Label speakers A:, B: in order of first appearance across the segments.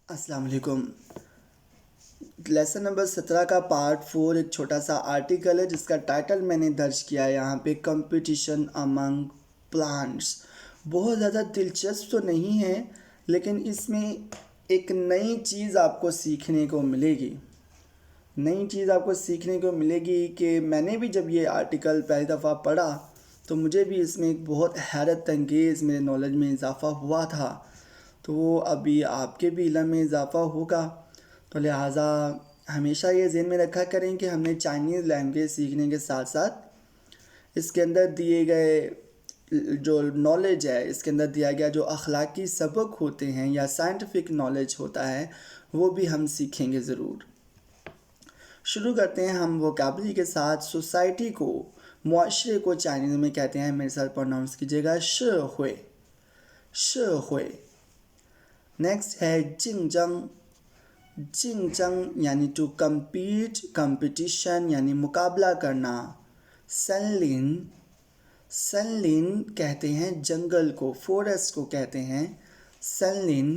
A: السلام علیکم۔ Lesson number 17 کا پارٹ 4 ایک چھوٹا سا آرٹیکل ہے جس کا ٹائٹل میں نے درج کیا ہے یہاں پہ، کمپٹیشن امنگ پلانٹس۔ بہت زیادہ دلچسپ تو نہیں ہے لیکن اس میں ایک نئی چیز آپ کو سیکھنے کو ملے گی۔ کہ میں نے بھی جب یہ آرٹیکل پہلی دفعہ پڑھا تو مجھے بھی اس میں ایک بہت حیرت انگیز میرے نالج میں اضافہ ہوا تھا، تو وہ ابھی آپ کے بھی علم میں اضافہ ہوگا۔ تو لہٰذا ہمیشہ یہ ذہن میں رکھا کریں کہ ہم نے چائنیز لینگویج سیکھنے کے ساتھ ساتھ اس کے اندر دیے گئے جو نالج ہے، اس کے اندر دیا گیا جو اخلاقی سبق ہوتے ہیں یا سائنٹیفک نالج ہوتا ہے، وہ بھی ہم سیکھیں گے ضرور۔ شروع کرتے ہیں ہم ووکیبلری کے ساتھ۔ سوسائٹی کو، معاشرے کو چائنیز میں کہتے ہیں، میرے ساتھ پروناؤنس کیجیے گا، شے ہوئے۔ نیکسٹ ہے جنگ جنگ یعنی ٹو کمپیٹ، کمپٹیشن یعنی مقابلہ کرنا۔ سن لن کہتے ہیں جنگل کو، فورسٹ کو کہتے ہیں سن لن۔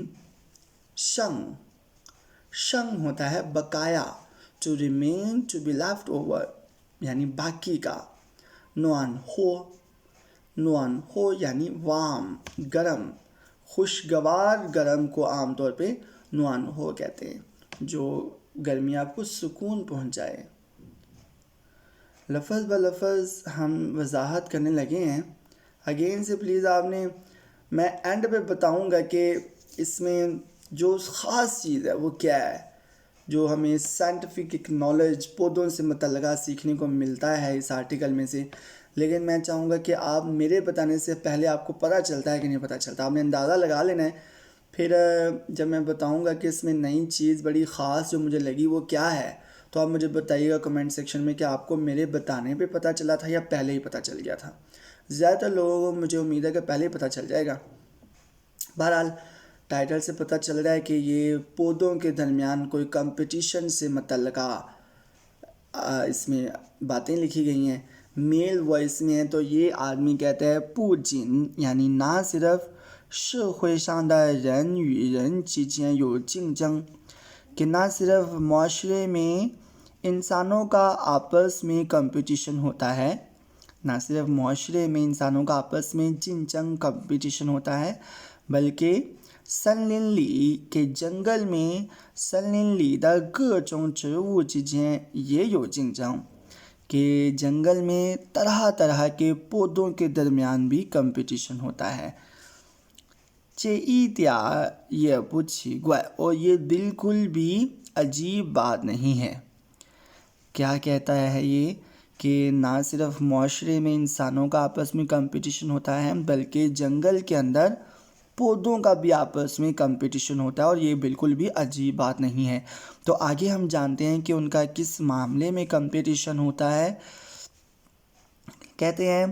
A: شنگ ہوتا ہے بقایا، to remain, to be left over یعنی باقی کا۔ نوان ہو یعنی وارم، گرم، خوشگوار گرم کو عام طور پہ نوان ہو کہتے ہیں، جو گرمی آپ کو سکون پہنچائے۔ لفظ بلفظ ہم وضاحت کرنے لگے ہیں۔ اگین سے پلیز میں اینڈ پہ بتاؤں گا کہ اس میں جو خاص چیز ہے وہ کیا ہے، جو ہمیں سائنٹیفک نالج پودوں سے متعلقہ سیکھنے کو ملتا ہے اس آرٹیکل میں سے، لیکن میں چاہوں گا کہ آپ میرے بتانے سے پہلے آپ کو پتہ چلتا ہے کہ نہیں پتہ چلتا، آپ نے اندازہ لگا لینا ہے۔ پھر جب میں بتاؤں گا کہ اس میں نئی چیز بڑی خاص جو مجھے لگی وہ کیا ہے، تو آپ مجھے بتائیے گا کمنٹ سیکشن میں کہ آپ کو میرے بتانے پہ پتہ چلا تھا یا پہلے ہی پتہ چل گیا تھا۔ زیادہ تر لوگوں کو مجھے امید ہے کہ پہلے ہی پتہ چل جائے گا۔ بہرحال ٹائٹل سے پتہ چل رہا ہے کہ یہ پودوں کے درمیان کوئی کمپٹیشن سے متعلقہ اس میں باتیں لکھی گئی ہیں۔ میل وائس میں ہے تو یہ آدمی کہتا ہے پو جن، یعنی نہ صرف شے شان دا رن یو رن چی جین یو جنگ جنگ، کہ نہ صرف معاشرے میں انسانوں کا آپس میں کمپٹیشن ہوتا ہے، جن جنگ کمپٹیشن ہوتا ہے، بلکہ سن لن لی کے جنگل میں سن لن لی دا گے چونگ چیوو چی جین یہ یو جنگ جنگ، کہ جنگل میں طرح طرح کے پودوں کے درمیان بھی کمپٹیشن ہوتا ہے۔ یہ پوچھی گوائے، اور یہ بالکل بھی عجیب بات نہیں ہے۔ کیا کہتا ہے یہ کہ نہ صرف معاشرے میں انسانوں کا آپس میں کمپٹیشن ہوتا ہے بلکہ جنگل کے اندر پودوں کا بھی آپس میں کمپٹیشن ہوتا ہے، اور یہ بالکل بھی عجیب بات نہیں ہے۔ تو آگے ہم جانتے ہیں کہ ان کا کس معاملے میں کمپٹیشن ہوتا ہے۔ کہتے ہیں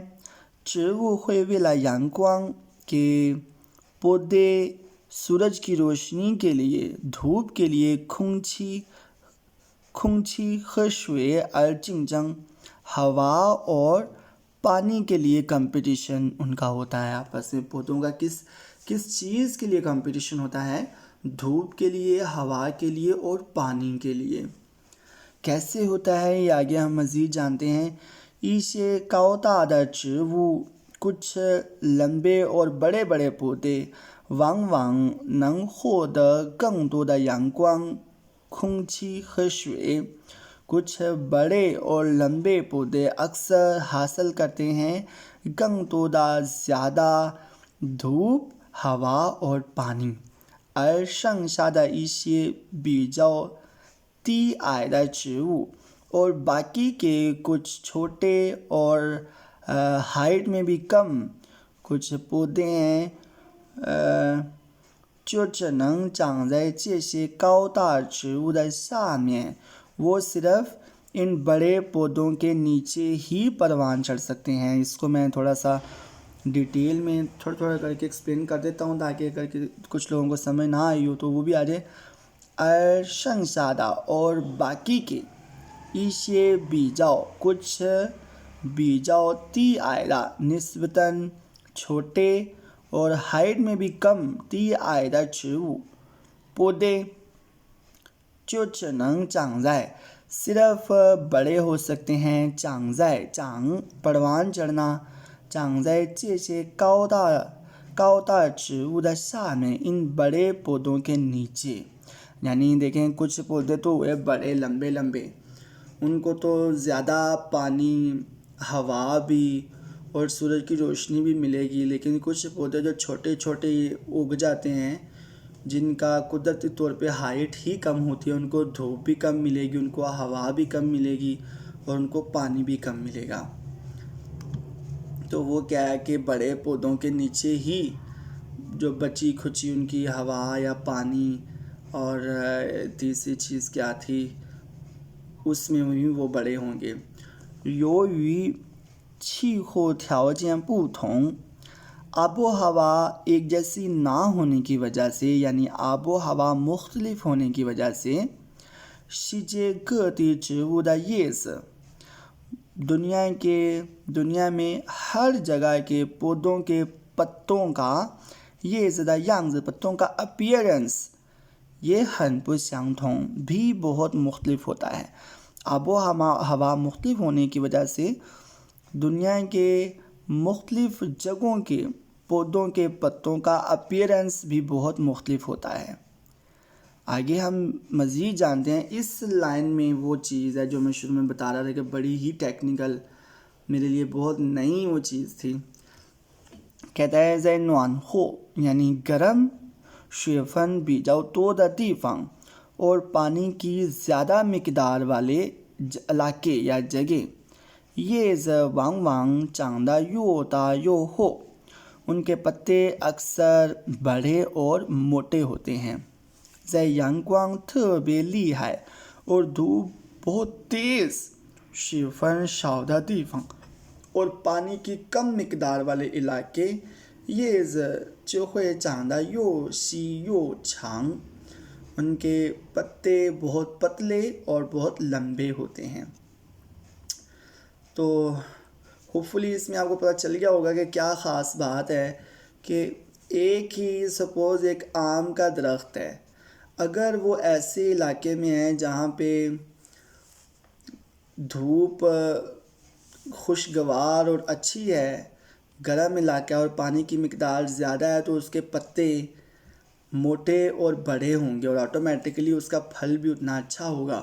A: چیوو ہوئے ویلا یانگ کوانگ، کہ پودے سورج کی روشنی کے لیے، دھوپ کے لیے کھنگچی خشوے ارچنگ جنگ، ہوا اور پانی کے لیے کمپٹیشن ان کا ہوتا ہے آپس میں۔ پودوں کا کس چیز کے لیے کمپٹیشن ہوتا ہے؟ دھوپ کے لیے، ہوا کے لیے اور پانی کے لیے۔ کیسے ہوتا ہے یہ آگے ہم مزید جانتے ہیں۔ ایشے کاؤتا دا چیوو، کچھ لمبے اور بڑے بڑے پودے، وانگ وانگ ننگ ہو دا گنگ دو دا یانگ کوانگ کھنگچی خشوے، کچھ بڑے اور لمبے پودے اکثر حاصل کرتے ہیں گنگ تو دا زیادہ دھوپ، ہوا اور پانی۔ شنگ شادہ ایشے بیجاؤ تی آئے دا چیوو، اور باقی کے کچھ چھوٹے اور ہائٹ میں بھی کم کچھ پودے ہیں چننگ چانگزائی چیشے کاؤتا چیوو دا سامیں، وہ صرف ان بڑے پودوں کے نیچے ہی پروان چڑھ سکتے ہیں۔ اس کو میں تھوڑا سا ڈیٹیل میں تھوڑا کر کے ایکسپلین کر دیتا ہوں تاکہ اگر کچھ لوگوں کو سمجھ نہ آئی ہو تو وہ بھی آ جائے۔ شنگ شادہ، اور باقی کے، ایشے بیجاؤ، کچھ بیجاؤ تی آئلہ نسبتاً چھوٹے اور ہائٹ میں بھی کم، تی آئدہ چیوو پودے جو چننگ چانگزائے صرف بڑے ہو سکتے ہیں چانگزائے چانگ پروان چڑھنا چانگزائے چیچے کاؤتا چیو دا شا میں ان بڑے پودوں کے نیچے. یعنی دیکھیں کچھ پودے تو ہوئے بڑے لمبے لمبے، ان کو تو زیادہ پانی ہوا بھی اور سورج کی روشنی بھی ملے گی، لیکن کچھ پودے جو چھوٹے چھوٹے اگ جاتے ہیں جن کا قدرتی طور پہ ہائٹ ہی کم ہوتی ہے، ان کو دھوپ بھی کم ملے گی، ان کو ہوا بھی کم ملے گی اور ان کو پانی بھی کم ملے گا. تو وہ کیا ہے کہ بڑے پودوں کے نیچے ہی جو بچی کھچی ان کی ہوا یا پانی اور تیسری چیز کیا تھی اس میں بھی وہ بڑے ہوں گے. 由于气候条件不同， آب و ہوا ایک جیسی نہ ہونے کی وجہ سے، یعنی آب و ہوا مختلف ہونے کی وجہ سے، 世界各地植物的叶子 دنیا میں ہر جگہ کے پودوں کے پتوں کا یہ زدہ یانگز پتوں کا اپیرنس یہ ہن پو سیانگ تھونگ بھی بہت مختلف ہوتا ہے. آب و ہوا مختلف ہونے کی وجہ سے دنیا کے مختلف جگہوں کے پودوں کے پتوں کا اپیرنس بھی بہت مختلف ہوتا ہے. آگے ہم مزید جانتے ہیں اس لائن میں وہ چیز ہے جو میں شروع میں بتا رہا تھا کہ بڑی ہی ٹیکنیکل میرے لیے بہت نئی وہ چیز تھی. کہتا ہے زی نوان ہو یعنی گرم شیفن بیجاؤ تو دا دیفانگ اور پانی کی زیادہ مقدار والے علاقے یا جگہ، یہ ز وانگ وانگ چاندہ یو تا یو ہو ان کے پتے اکثر بڑے اور موٹے ہوتے ہیں. زی یانگ کوانگ تھے بے لی ہے اور دھوپ بہت تیز، شیفن شاودہ دیفانگ اور پانی کی کم مقدار والے علاقے، یہ ز چوخے چاندہ یو سی یو چھانگ ان کے پتے بہت پتلے اور بہت لمبے ہوتے ہیں. تو ہوپ فلی اس میں آپ کو پتہ چل گیا ہوگا کہ کیا خاص بات ہے کہ ایک ہی سپوز ایک آم کا درخت ہے، اگر وہ ایسے علاقے میں ہے جہاں پہ دھوپ خوشگوار اور اچھی ہے، گرم علاقہ اور پانی کی مقدار زیادہ ہے، تو اس کے پتے موٹے اور بڑے ہوں گے اور آٹومیٹکلی اس کا پھل بھی اتنا اچھا ہوگا.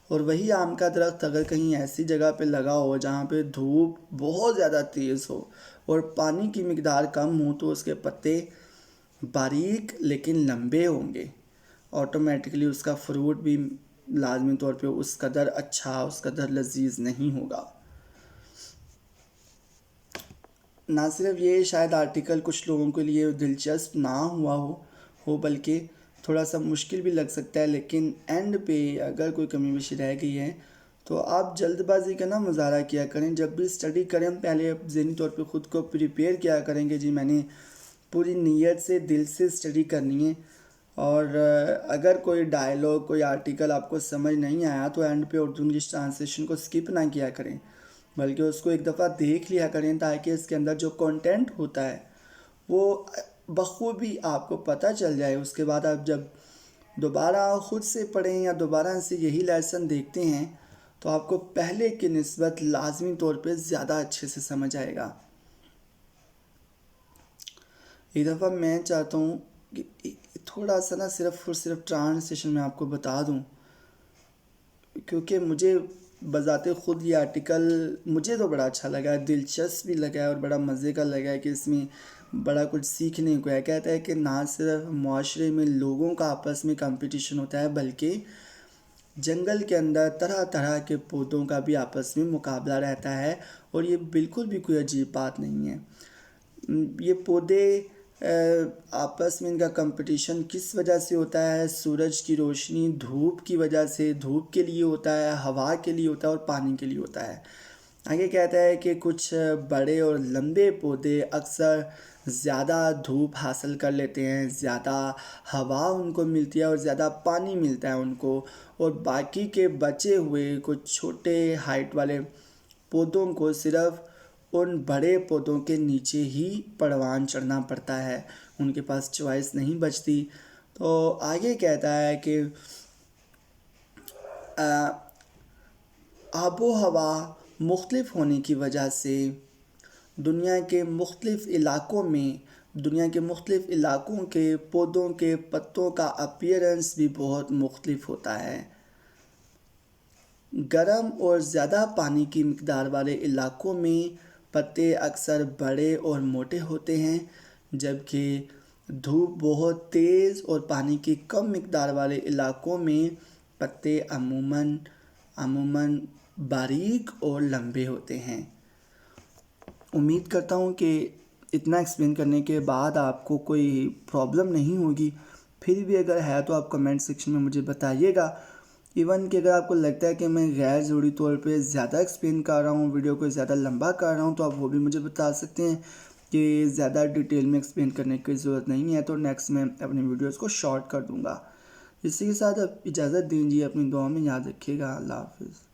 A: اور وہی آم کا درخت اگر کہیں ایسی جگہ پہ لگا ہو جہاں پہ دھوپ بہت زیادہ تیز ہو اور پانی کی مقدار کم ہو، تو اس کے پتے باریک لیکن لمبے ہوں گے، آٹومیٹکلی اس کا فروٹ بھی لازمی طور پہ اس قدر اچھا، اس قدر لذیذ نہیں ہوگا. نہ صرف یہ شاید آرٹیکل کچھ لوگوں کے لیے دلچسپ نہ ہوا ہو بلکہ تھوڑا سا مشکل بھی لگ سکتا ہے، لیکن اینڈ پہ اگر کوئی کمی بیشی رہ گئی ہے تو آپ جلد بازی کا نہ مظاہرہ کیا کریں. جب بھی اسٹڈی کریں پہلے ذہنی طور پہ خود کو پریپیئر کیا کریں کہ جی میں نے پوری نیت سے دل سے اسٹڈی کرنی ہے. اور اگر کوئی ڈائلاگ کوئی آرٹیکل آپ کو سمجھ نہیں آیا تو اینڈ پہ اردو انگلش ٹرانسلیشن کو اسکپ نہ کیا کریں، بلکہ اس کو ایک دفعہ دیکھ لیا کریں تاکہ اس کے اندر جو کنٹینٹ ہوتا ہے وہ بخوبی آپ کو پتہ چل جائے. اس کے بعد آپ جب دوبارہ خود سے پڑھیں یا دوبارہ سے یہی لیسن دیکھتے ہیں تو آپ کو پہلے کی نسبت لازمی طور پہ زیادہ اچھے سے سمجھ آئے گا. ایک دفعہ میں چاہتا ہوں کہ تھوڑا سا نا صرف ٹرانسلیشن میں آپ کو بتا دوں، کیونکہ مجھے بذات خود یہ آرٹیکل مجھے تو بڑا اچھا لگا ہے، دلچسپ بھی لگا ہے اور بڑا مزے کا لگا ہے کہ اس میں بڑا کچھ سیکھنے کو ہے. کہتا ہے کہ نہ صرف معاشرے میں لوگوں کا آپس میں کمپٹیشن ہوتا ہے بلکہ جنگل کے اندر طرح طرح کے پودوں کا بھی آپس میں مقابلہ رہتا ہے، اور یہ بالکل بھی کوئی عجیب بات نہیں ہے. یہ پودے آپس میں ان کا کمپٹیشن کس وجہ سے ہوتا ہے؟ سورج کی روشنی، دھوپ کی وجہ سے، دھوپ کے لیے ہوتا ہے، ہوا کے لیے ہوتا ہے اور پانی کے لیے ہوتا ہے. آگے کہتا ہے کہ کچھ بڑے اور لمبے پودے اکثر زیادہ دھوپ حاصل کر لیتے ہیں، زیادہ ہوا ان کو ملتی ہے اور زیادہ پانی ملتا ہے ان کو، اور باقی کے بچے ہوئے کچھ چھوٹے ہائٹ والے پودوں کو صرف ان بڑے پودوں کے نیچے ہی پروان چڑھنا پڑتا ہے، ان کے پاس چوائس نہیں بچتی. تو آگے کہتا ہے کہ آب و ہوا مختلف ہونے کی وجہ سے دنیا کے مختلف علاقوں کے پودوں کے پتوں کا اپیرنس بھی بہت مختلف ہوتا ہے۔ گرم اور زیادہ پانی کی مقدار والے علاقوں میں پتے اکثر بڑے اور موٹے ہوتے ہیں، جبکہ دھوپ بہت تیز اور پانی کی کم مقدار والے علاقوں میں پتے عموماً باریک اور لمبے ہوتے ہیں۔ امید کرتا ہوں کہ اتنا ایکسپلین کرنے کے بعد آپ کو کوئی پرابلم نہیں ہوگی، پھر بھی اگر ہے تو آپ کمنٹ سیکشن میں مجھے بتائیے گا۔ ایون کہ اگر آپ کو لگتا ہے کہ میں غیر ضروری طور پہ زیادہ ایکسپلین کر رہا ہوں، ویڈیو کو زیادہ لمبا کر رہا ہوں، تو آپ وہ بھی مجھے بتا سکتے ہیں کہ زیادہ ڈیٹیل میں ایکسپلین کرنے کی ضرورت نہیں ہے، تو نیکسٹ میں اپنی ویڈیوز کو شارٹ کر دوں گا۔ اسی کے ساتھ اب اجازت دیجیے، اپنی دعا میں یاد رکھیے گا۔ اللہ حافظ۔